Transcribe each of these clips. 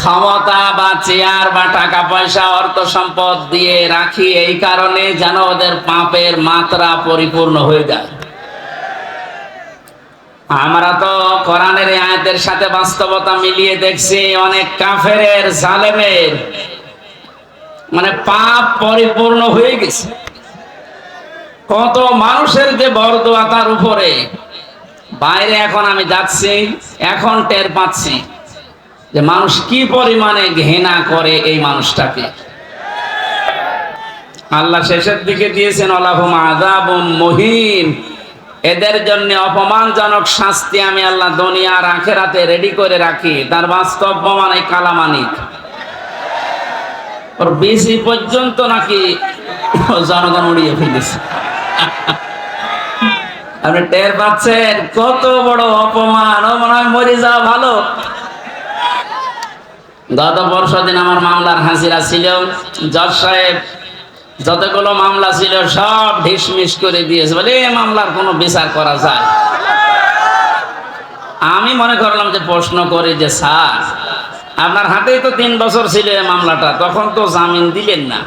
ক্ষমতা বা চেয়ার বা টাকা পয়সা অর্থ সম্পদ দিয়ে রাখি এই কারণে যেন ওদের পাপের মাত্রা পরিপূর্ণ হয়ে যায়। আমরা তো কোরআনের এই আয়াতের সাথে বাস্তবতা মিলিয়ে দেখছি অনেক কাফেরের জালেমের মানে পাপ পরিপূর্ণ হয়ে গেছে। কত মানুষের যে বরদোয়া তার উপরে, বাইরে এখন আমি যাচ্ছি, এখন টের পাচ্ছি যে মানুষ কি পরিমাণে ঘৃণা করে এই মানুষটাকে। আল্লাহ শেষের দিকে দিয়েছেন আলাহুম আযাবুম মুহিন, এদের জন্য অপমানজনক শাস্তি আমি আল্লাহ দুনিয়া আর আখিরাতে রেডি করে রাখি। তার বাস্তব প্রমাণ এই কালামানিক। ওর বেশি পর্যন্ত নাকি জনগণ উড়িয়ে ফেলেছে। আপনি টের পাচ্ছেন কত বড় অপমান। ও মনে হয় মরে যাওয়া ভালো। গত বর্ষদিন আমার মামলার হাজিরা ছিল। জজ সাহেব যতগুলো মামলা ছিল সব ঢিসমিস করে দিয়েছে, বলে এই মামলার কোনো বিচার করা যায়। আমি মনে করলাম যে প্রশ্ন করে যে স্যার আপনার হাতেই তো 3 বছর ছিল এই মামলাটা, তখন তো জামিন দিলেন না,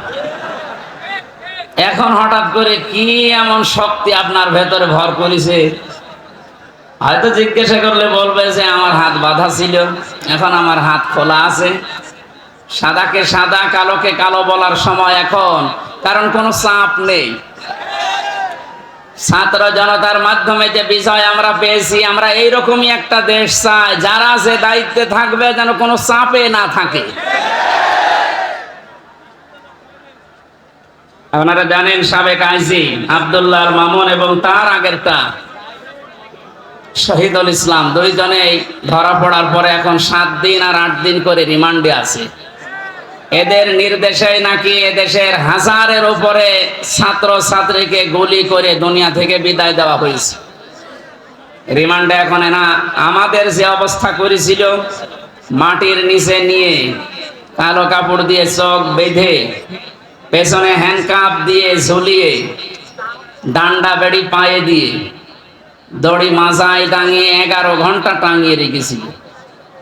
এখন হঠাৎ করে কি এমন শক্তি আপনার ভেতরে ভর করেছে? হয়তো জিজ্ঞাসা করলে বলবে যে আমার হাত বাঁধা ছিল, এখন আমার হাত খোলা আছে। সাদাকে সাদা কালোকে কালো বলার সময় এখন, কারণ কোনো চাপ নেই। ছাত্র জনতার মাধ্যমে যে বিজয় আমরা পেয়েছি, আমরা এইরকমই একটা দেশ চাই যারা যে দায়িত্বে থাকবে যেন কোনো চাপে না থাকে। আপনারা জানেন সাবেক আইজি আব্দুল্লাহ মামুন এবং তার আগেরটা শহীদুল ইসলাম, দুইজনেই ধরা পড়ার পরে এখন 7 দিন আর 8 দিন করে রিমান্ডে আছে। এদের নির্দেশে নাকি এদেশের হাজারের উপরে ছাত্র ছাত্রীকে গুলি করে দুনিয়া থেকে বিদায় দেওয়া হয়েছে। রিমান্ডে এখন না আমাদের যে অবস্থা করেছিল, মাটির নিচে নিয়ে কালো কাপড় দিয়ে চোখ বেঁধে পেছনে হ্যান্ডকাপ দিয়ে ঝুলিয়ে ডান্ডা বেড়ি পায়ে দিয়ে দড়ি মাজায় টাঙিয়ে 11 ঘন্টা টাঙিয়ে রেখেছিল।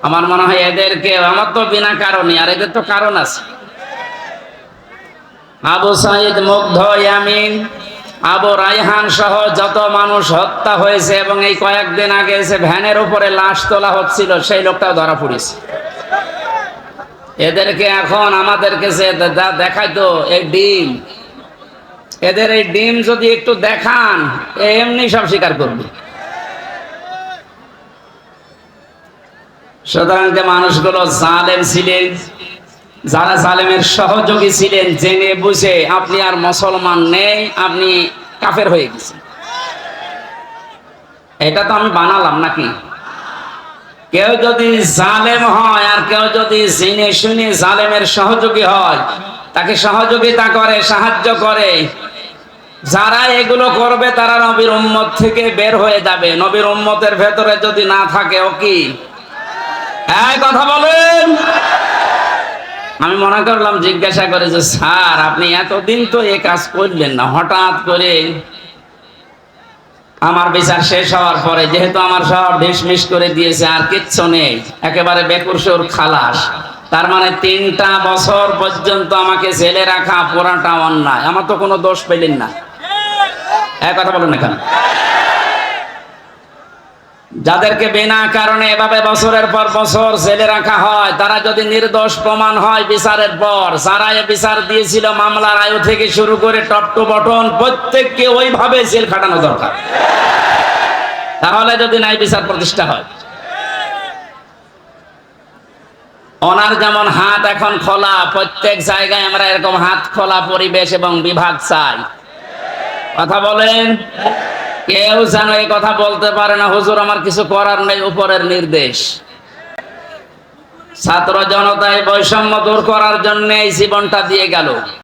আমার মনে হয় এদেরকে, আমার তো বিনা কারণে, আর এদের তো কারণ আছে। আবু সাইদ, মুগ্ধ, ইয়ামিন, আবু রায়হান সহ যত মানুষ হত্যা হয়েছে এবং এই কয়েকদিন আগে এসে ভ্যানের উপরে লাশ তোলা হচ্ছিল, সেই লোকটাও ধরা পড়েছে। এদেরকে এখন আমাদেরকে যে দেখাইতো এই ডিম, এদের এই ডিম যদি একটু দেখান এমনি সব স্বীকার করবে। সুতরাং যে মানুষগুলো জালেম ছিলেন, যারা জালেমের সহযোগী ছিলেন, জেনে বুঝে আপনি আর মুসলমান নেই, আপনি কাফের হয়ে গেছেন। এটা তো আমি বানালাম নাকি? কেউ যদি জালেম হয় আর কেউ যদি জেনে শুনে জালেমের সহযোগী হয়, তাকে সহযোগিতা করে, সাহায্য করে, যারা এগুলো করবে তারা নবীর উম্মত থেকে বের হয়ে যাবে। নবীর উম্মতের ভেতরে যদি না থাকে ও কি? এই কথা বলেন। আমি মনে করলাম জিজ্ঞাসা করে যে স্যার আপনি এতদিন তো এই কাজ করলেন না, হঠাৎ করে আমার বিচার শেষ হওয়ার পরে যেহেতু আমার সব ঢিসমিস করে দিয়েছে, আর কিচ্ছু নেই, একেবারে বেকুরসুর খালাস, তার মানে 3টা বছর পর্যন্ত আমাকে জেলে রাখা পুরাটা অন্যায়, আমার তো কোনো দোষ পেলেন না। এক কথা বলেন না কেন? যাদেরকে বিনা কারণে এভাবে বছরের পর বছর জেলে রাখা হয়, তারা যদি নির্দোষ প্রমাণ হয় বিচারের পর, যারা এ বিচার দিয়েছিল মামলার আয়ু থেকে শুরু করে টপ টু বটন প্রত্যেককে ওইভাবে জেল খাটানো দরকার। তাহলে যদি নাই বিচার প্রতিষ্ঠা হয়। ওনার যেমন হাত এখন খোলা, প্রত্যেক জায়গায় আমরা এরকম হাত খোলা পরিবেশ এবং বিভাগ চাই। কথা বলেন। কেউ যেন এই কথা বলতে পারে না হুজুর আমার কিছু করার নেই, উপরের নির্দেশ। ছাত্র জনতায় বৈষম্য দূর করার জন্য এই জীবনটা দিয়ে গেল।